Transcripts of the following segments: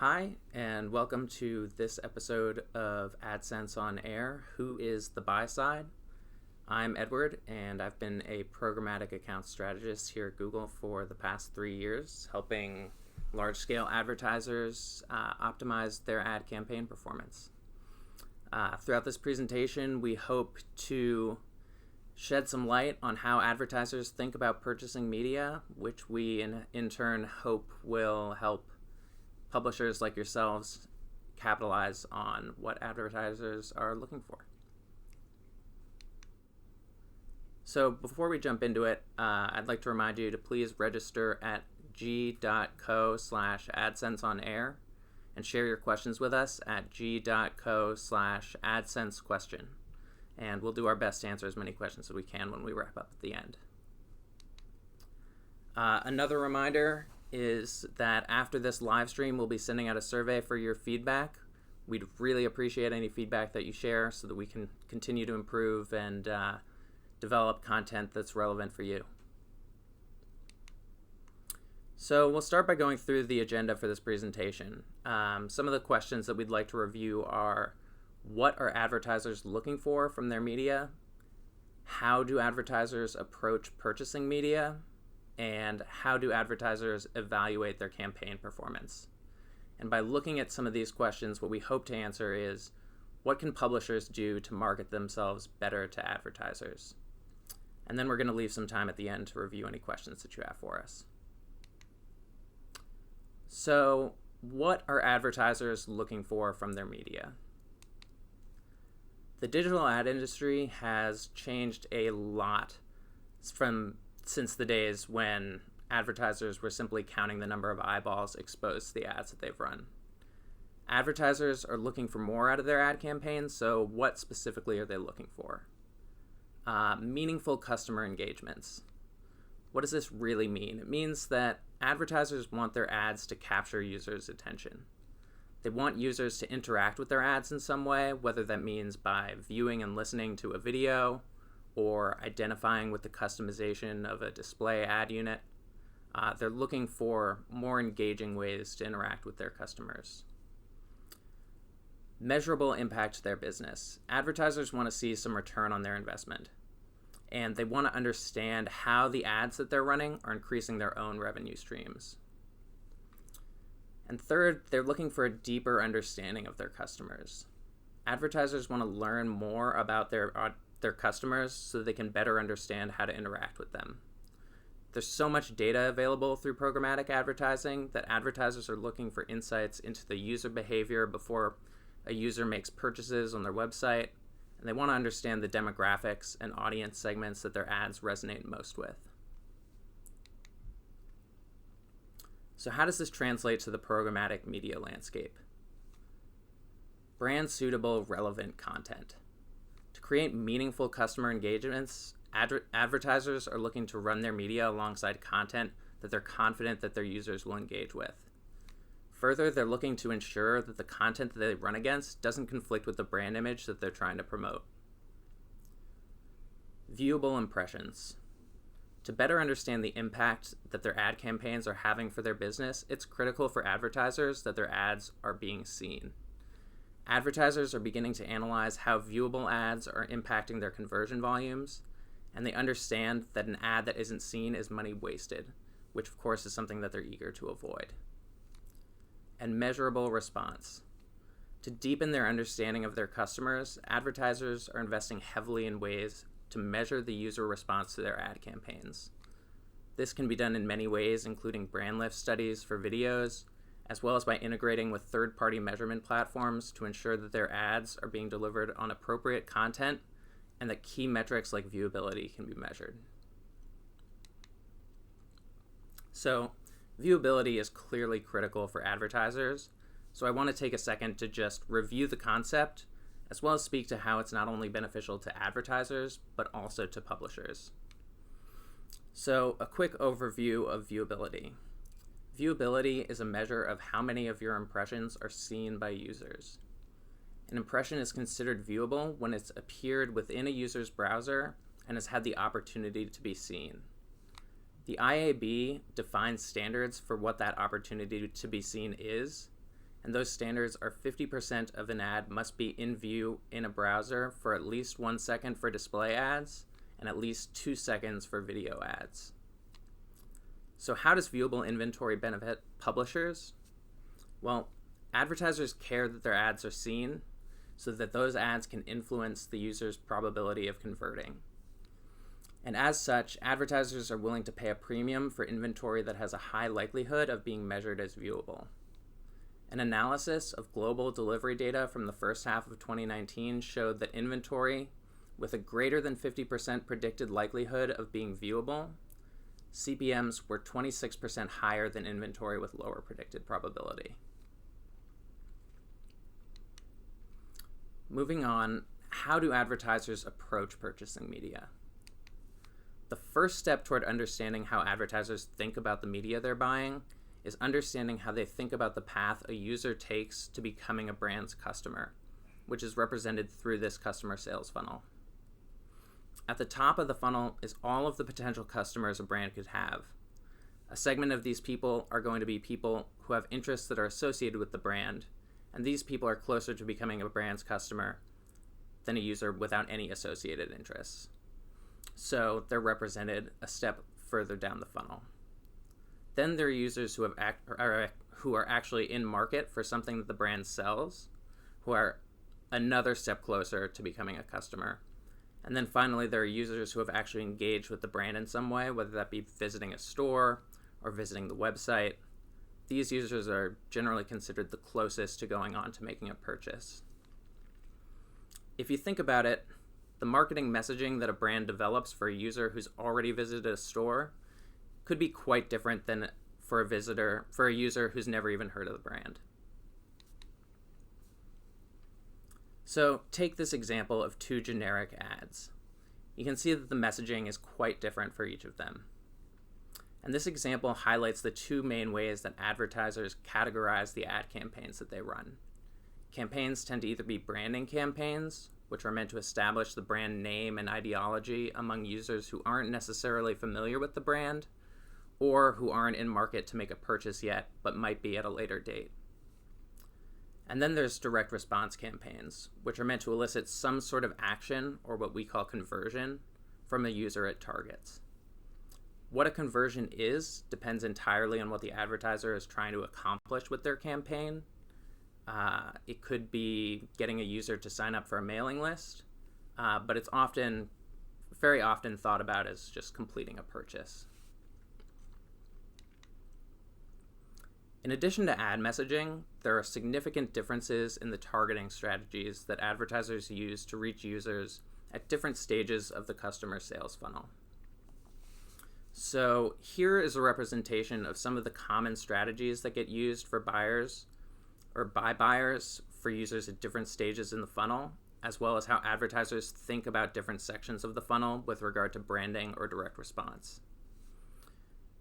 Hi, and welcome to this episode of AdSense on Air. Who is the buy side? I'm Edward, and I've been a programmatic account strategist here at Google for the past 3 years, helping large-scale advertisers optimize their ad campaign performance. Throughout this presentation, we hope to shed some light on how advertisers think about purchasing media, which we in turn hope will help publishers like yourselves capitalize on what advertisers are looking for. So before we jump into it, I'd like to remind you to please register at g.co/AdSense on air and share your questions with us at g.co/AdSense question. And we'll do our best to answer as many questions as we can when we wrap up at the end. Another reminder is that after this live stream, we'll be sending out a survey for your feedback. We'd really appreciate any feedback that you share so that we can continue to improve and develop content that's relevant for you. So we'll start by going through the agenda for this presentation. Some of the questions that we'd like to review are: what are advertisers looking for from their media? How do advertisers approach purchasing media? And how do advertisers evaluate their campaign performance? And by looking at some of these questions, what we hope to answer is, what can publishers do to market themselves better to advertisers? And then we're going to leave some time at the end to review any questions that you have for us. So, what are advertisers looking for from their media? The digital ad industry has changed a lot since the days when advertisers were simply counting the number of eyeballs exposed to the ads that they've run. Advertisers are looking for more out of their ad campaigns, so what specifically are they looking for? Meaningful customer engagements. What does this really mean? It means that advertisers want their ads to capture users' attention. They want users to interact with their ads in some way, whether that means by viewing and listening to a video, or identifying with the customization of a display ad unit. They're looking for more engaging ways to interact with their customers. Measurable impact to their business. Advertisers want to see some return on their investment, and they want to understand how the ads that they're running are increasing their own revenue streams. And third, they're looking for a deeper understanding of their customers. Advertisers want to learn more about their customers so that they can better understand how to interact with them. There's so much data available through programmatic advertising that advertisers are looking for insights into the user behavior before a user makes purchases on their website, and they want to understand the demographics and audience segments that their ads resonate most with. So how does this translate to the programmatic media landscape? Brand suitable, relevant content. To create meaningful customer engagements, advertisers are looking to run their media alongside content that they're confident that their users will engage with. Further, they're looking to ensure that the content that they run against doesn't conflict with the brand image that they're trying to promote. Viewable impressions. To better understand the impact that their ad campaigns are having for their business, it's critical for advertisers that their ads are being seen. Advertisers are beginning to analyze how viewable ads are impacting their conversion volumes, and they understand that an ad that isn't seen is money wasted, which of course is something that they're eager to avoid. And measurable response. To deepen their understanding of their customers, advertisers are investing heavily in ways to measure the user response to their ad campaigns. This can be done in many ways, including brand lift studies for videos, as well as by integrating with third-party measurement platforms to ensure that their ads are being delivered on appropriate content and that key metrics like viewability can be measured. So, viewability is clearly critical for advertisers, so I want to take a second to just review the concept, as well as speak to how it's not only beneficial to advertisers, but also to publishers. So, a quick overview of viewability. Viewability is a measure of how many of your impressions are seen by users. An impression is considered viewable when it's appeared within a user's browser and has had the opportunity to be seen. The IAB defines standards for what that opportunity to be seen is, And those standards are 50% of an ad must be in view in a browser for at least 1 second for display ads and at least 2 seconds for video ads. So how does viewable inventory benefit publishers? Well, advertisers care that their ads are seen so that those ads can influence the user's probability of converting. And as such, advertisers are willing to pay a premium for inventory that has a high likelihood of being measured as viewable. An analysis of global delivery data from the first half of 2019 showed that inventory with a greater than 50% predicted likelihood of being viewable, CPMs were 26% higher than inventory with lower predicted probability. Moving on, how do advertisers approach purchasing media? The first step toward understanding how advertisers think about the media they're buying is understanding how they think about the path a user takes to becoming a brand's customer, which is represented through this customer sales funnel. At the top of the funnel is all of the potential customers a brand could have. A segment of these people are going to be people who have interests that are associated with the brand, and these people are closer to becoming a brand's customer than a user without any associated interests. So they're represented a step further down the funnel. Then there are users who are actually in market for something that the brand sells, who are another step closer to becoming a customer. And then finally, there are users who have actually engaged with the brand in some way, whether that be visiting a store or visiting the website. These users are generally considered the closest to going on to making a purchase. If you think about it, the marketing messaging that a brand develops for a user who's already visited a store could be quite different than for a user who's never even heard of the brand. So take this example of 2 generic ads. You can see that the messaging is quite different for each of them. And this example highlights the 2 main ways that advertisers categorize the ad campaigns that they run. Campaigns tend to either be branding campaigns, which are meant to establish the brand name and ideology among users who aren't necessarily familiar with the brand, or who aren't in market to make a purchase yet, but might be at a later date. And then there's direct response campaigns, which are meant to elicit some sort of action, or what we call conversion, from a user it targets. What a conversion is depends entirely on what the advertiser is trying to accomplish with their campaign. It could be getting a user to sign up for a mailing list, but it's very often thought about as just completing a purchase. In addition to ad messaging, there are significant differences in the targeting strategies that advertisers use to reach users at different stages of the customer sales funnel. So here is a representation of some of the common strategies that get used for buyers or by buyers for users at different stages in the funnel, as well as how advertisers think about different sections of the funnel with regard to branding or direct response.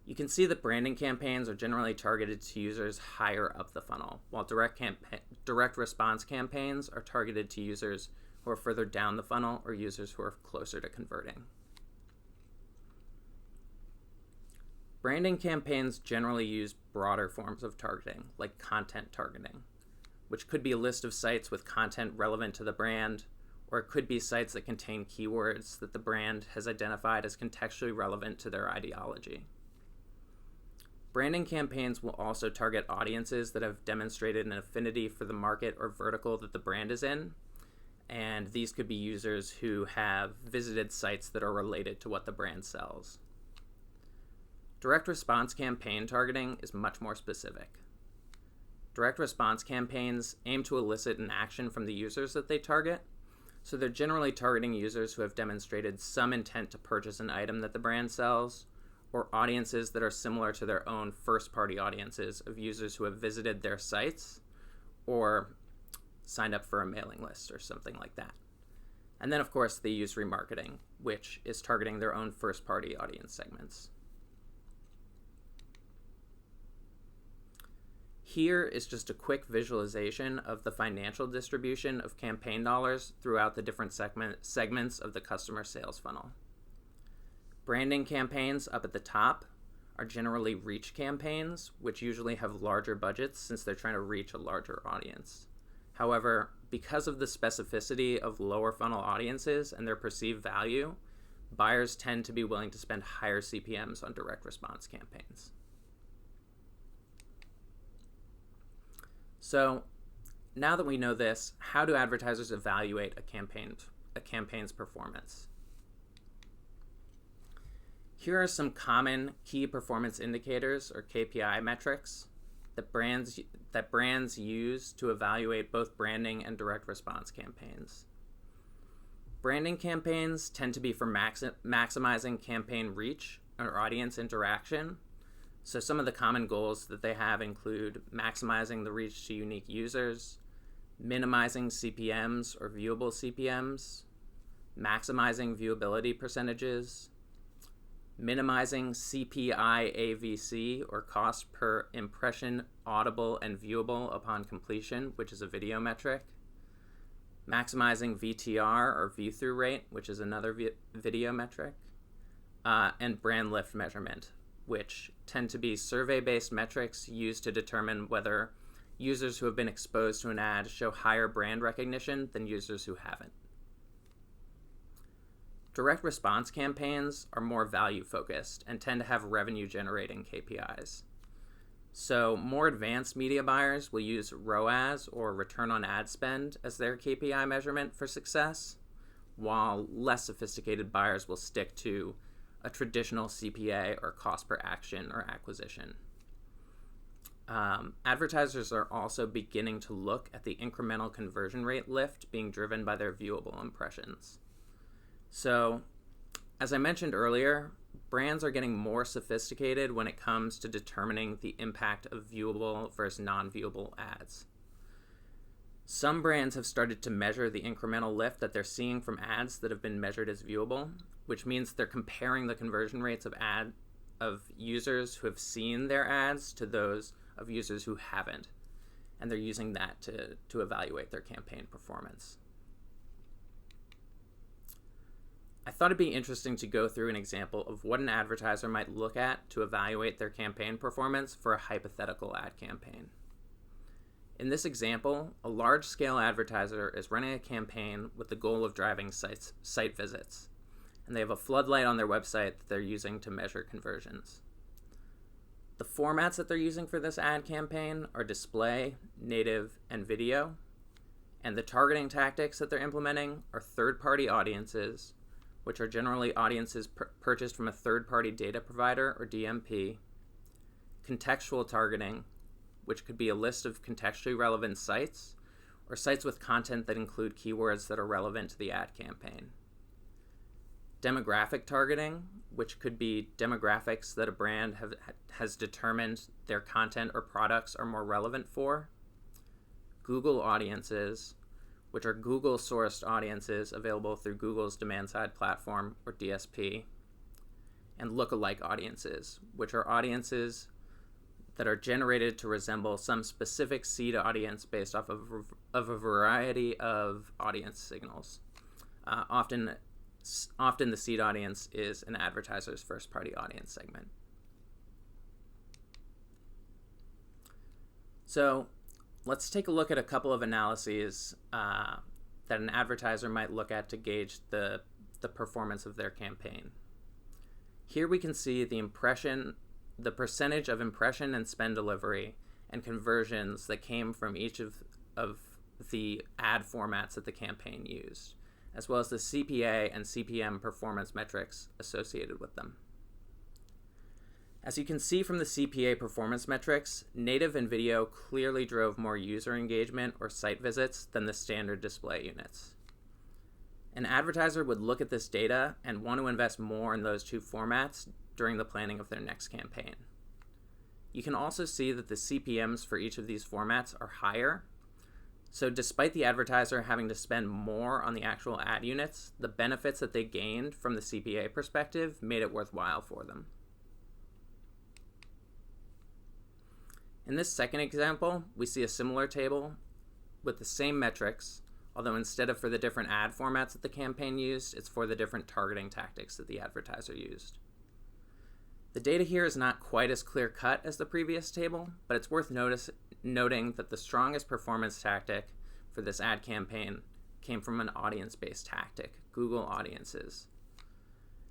You can see that branding campaigns are generally targeted to users higher up the funnel, while direct response campaigns are targeted to users who are further down the funnel or users who are closer to converting. Branding campaigns generally use broader forms of targeting, like content targeting, which could be a list of sites with content relevant to the brand, or it could be sites that contain keywords that the brand has identified as contextually relevant to their ideology. Branding campaigns will also target audiences that have demonstrated an affinity for the market or vertical that the brand is in, and these could be users who have visited sites that are related to what the brand sells. Direct response campaign targeting is much more specific. Direct response campaigns aim to elicit an action from the users that they target, so they're generally targeting users who have demonstrated some intent to purchase an item that the brand sells, or audiences that are similar to their own first-party audiences of users who have visited their sites or signed up for a mailing list or something like that. And then, of course, they use remarketing, which is targeting their own first-party audience segments. Here is just a quick visualization of the financial distribution of campaign dollars throughout the different segments of the customer sales funnel. Branding campaigns up at the top are generally reach campaigns, which usually have larger budgets since they're trying to reach a larger audience. However, because of the specificity of lower funnel audiences and their perceived value, buyers tend to be willing to spend higher CPMs on direct response campaigns. So, now that we know this, how do advertisers evaluate a campaign's performance? Here are some common key performance indicators, or KPI metrics, that brands use to evaluate both branding and direct response campaigns. Branding campaigns tend to be for maximizing campaign reach or audience interaction. So some of the common goals that they have include maximizing the reach to unique users, minimizing CPMs or viewable CPMs, maximizing viewability percentages, minimizing CPI-AVC, or cost per impression audible and viewable upon completion, which is a video metric, maximizing VTR, or view-through rate, which is another video metric, and brand lift measurement, which tend to be survey-based metrics used to determine whether users who have been exposed to an ad show higher brand recognition than users who haven't. Direct response campaigns are more value-focused and tend to have revenue-generating KPIs. So more advanced media buyers will use ROAS, or return on ad spend, as their KPI measurement for success, while less sophisticated buyers will stick to a traditional CPA, or cost per action or acquisition. Advertisers are also beginning to look at the incremental conversion rate lift being driven by their viewable impressions. So, as I mentioned earlier, brands are getting more sophisticated when it comes to determining the impact of viewable versus non-viewable ads. Some brands have started to measure the incremental lift that they're seeing from ads that have been measured as viewable, which means they're comparing the conversion rates of users who have seen their ads to those of users who haven't, and they're using that to evaluate their campaign performance. I thought it'd be interesting to go through an example of what an advertiser might look at to evaluate their campaign performance for a hypothetical ad campaign. In this example, a large-scale advertiser is running a campaign with the goal of driving site visits, and they have a floodlight on their website that they're using to measure conversions. The formats that they're using for this ad campaign are display, native, and video, and the targeting tactics that they're implementing are third-party audiences, which are generally audiences purchased from a third-party data provider, or DMP, contextual targeting, which could be a list of contextually relevant sites, or sites with content that include keywords that are relevant to the ad campaign. Demographic targeting, which could be demographics that a brand has determined their content or products are more relevant for. Google audiences, which are Google-sourced audiences available through Google's demand-side platform, or DSP, and lookalike audiences, which are audiences that are generated to resemble some specific seed audience based off of a variety of audience signals. Often the seed audience is an advertiser's first-party audience segment. So let's take a look at a couple of analyses that an advertiser might look at to gauge the performance of their campaign. Here we can see the percentage of impression and spend delivery and conversions that came from each of the ad formats that the campaign used, as well as the CPA and CPM performance metrics associated with them. As you can see from the CPA performance metrics, native and video clearly drove more user engagement or site visits than the standard display units. An advertiser would look at this data and want to invest more in those two formats during the planning of their next campaign. You can also see that the CPMs for each of these formats are higher. So despite the advertiser having to spend more on the actual ad units, the benefits that they gained from the CPA perspective made it worthwhile for them. In this second example, we see a similar table with the same metrics, although instead of for the different ad formats that the campaign used, it's for the different targeting tactics that the advertiser used. The data here is not quite as clear-cut as the previous table, but it's worth noting that the strongest performance tactic for this ad campaign came from an audience-based tactic, Google Audiences.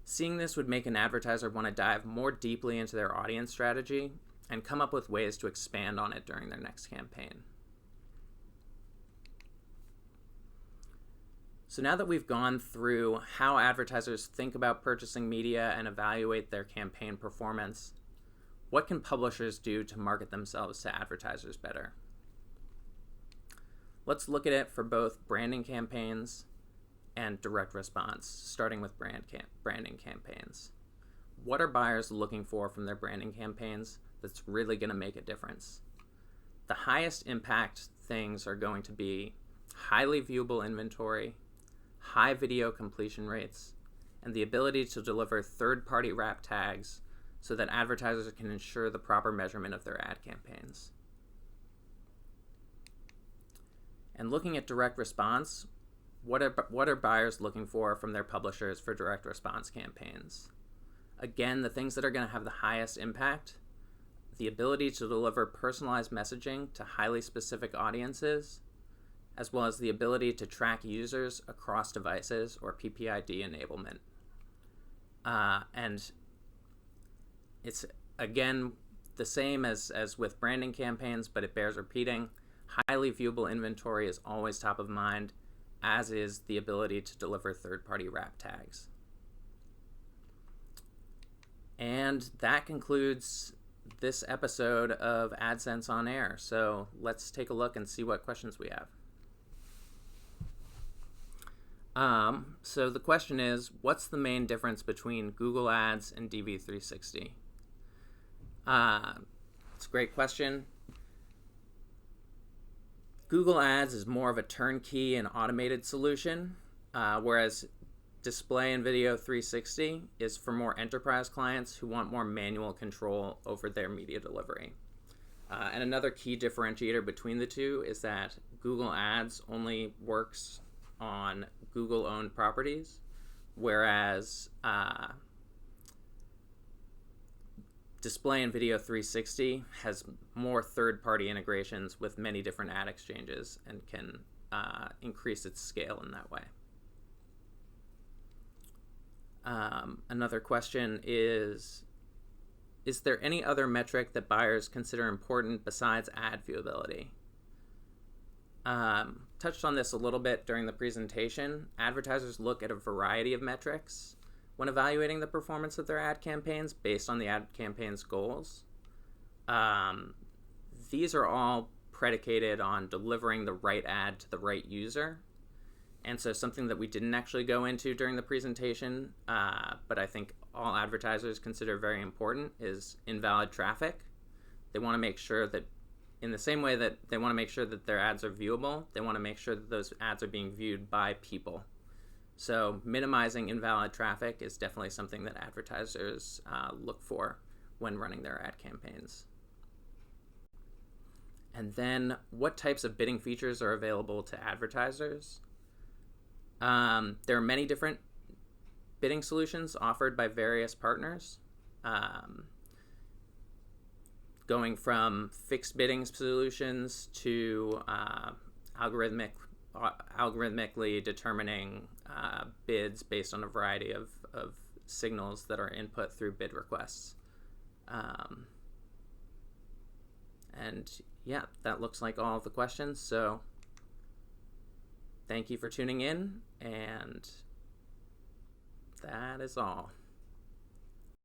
Seeing this would make an advertiser want to dive more deeply into their audience strategy and come up with ways to expand on it during their next campaign. So now that we've gone through how advertisers think about purchasing media and evaluate their campaign performance, what can publishers do to market themselves to advertisers better? Let's look at it for both branding campaigns and direct response, starting with branding campaigns. What are buyers looking for from their branding campaigns that's really going to make a difference? The highest impact things are going to be highly viewable inventory, high video completion rates, and the ability to deliver third-party wrap tags so that advertisers can ensure the proper measurement of their ad campaigns. And looking at direct response, what are buyers looking for from their publishers for direct response campaigns? Again, the things that are going to have the highest impact: the ability to deliver personalized messaging to highly specific audiences, as well as the ability to track users across devices, or PPID enablement. And it's, again, the same as with branding campaigns, but it bears repeating. Highly viewable inventory is always top of mind, as is the ability to deliver third-party wrap tags. And that concludes this episode of AdSense on Air. So let's take a look and see what questions we have. So the question is, what's the main difference between Google Ads and DV360? It's a great question. Google Ads is more of a turnkey and automated solution, whereas Display and Video 360 is for more enterprise clients who want more manual control over their media delivery. And another key differentiator between the two is that Google Ads only works on Google-owned properties, whereas Display and Video 360 has more third-party integrations with many different ad exchanges and can increase its scale in that way. Another question is there any other metric that buyers consider important besides ad viewability? Touched on this a little bit during the presentation. Advertisers look at a variety of metrics when evaluating the performance of their ad campaigns based on the ad campaign's goals. These are all predicated on delivering the right ad to the right user. And so something that we didn't actually go into during the presentation, but I think all advertisers consider very important, is invalid traffic. They want to make sure that, in the same way that they want to make sure that their ads are viewable, they want to make sure that those ads are being viewed by people. So minimizing invalid traffic is definitely something that advertisers look for when running their ad campaigns. And then, what types of bidding features are available to advertisers? There are many different bidding solutions offered by various partners, going from fixed bidding solutions to algorithmically determining bids based on a variety of signals that are input through bid requests. And yeah, that looks like all of the questions. So thank you for tuning in, and that is all.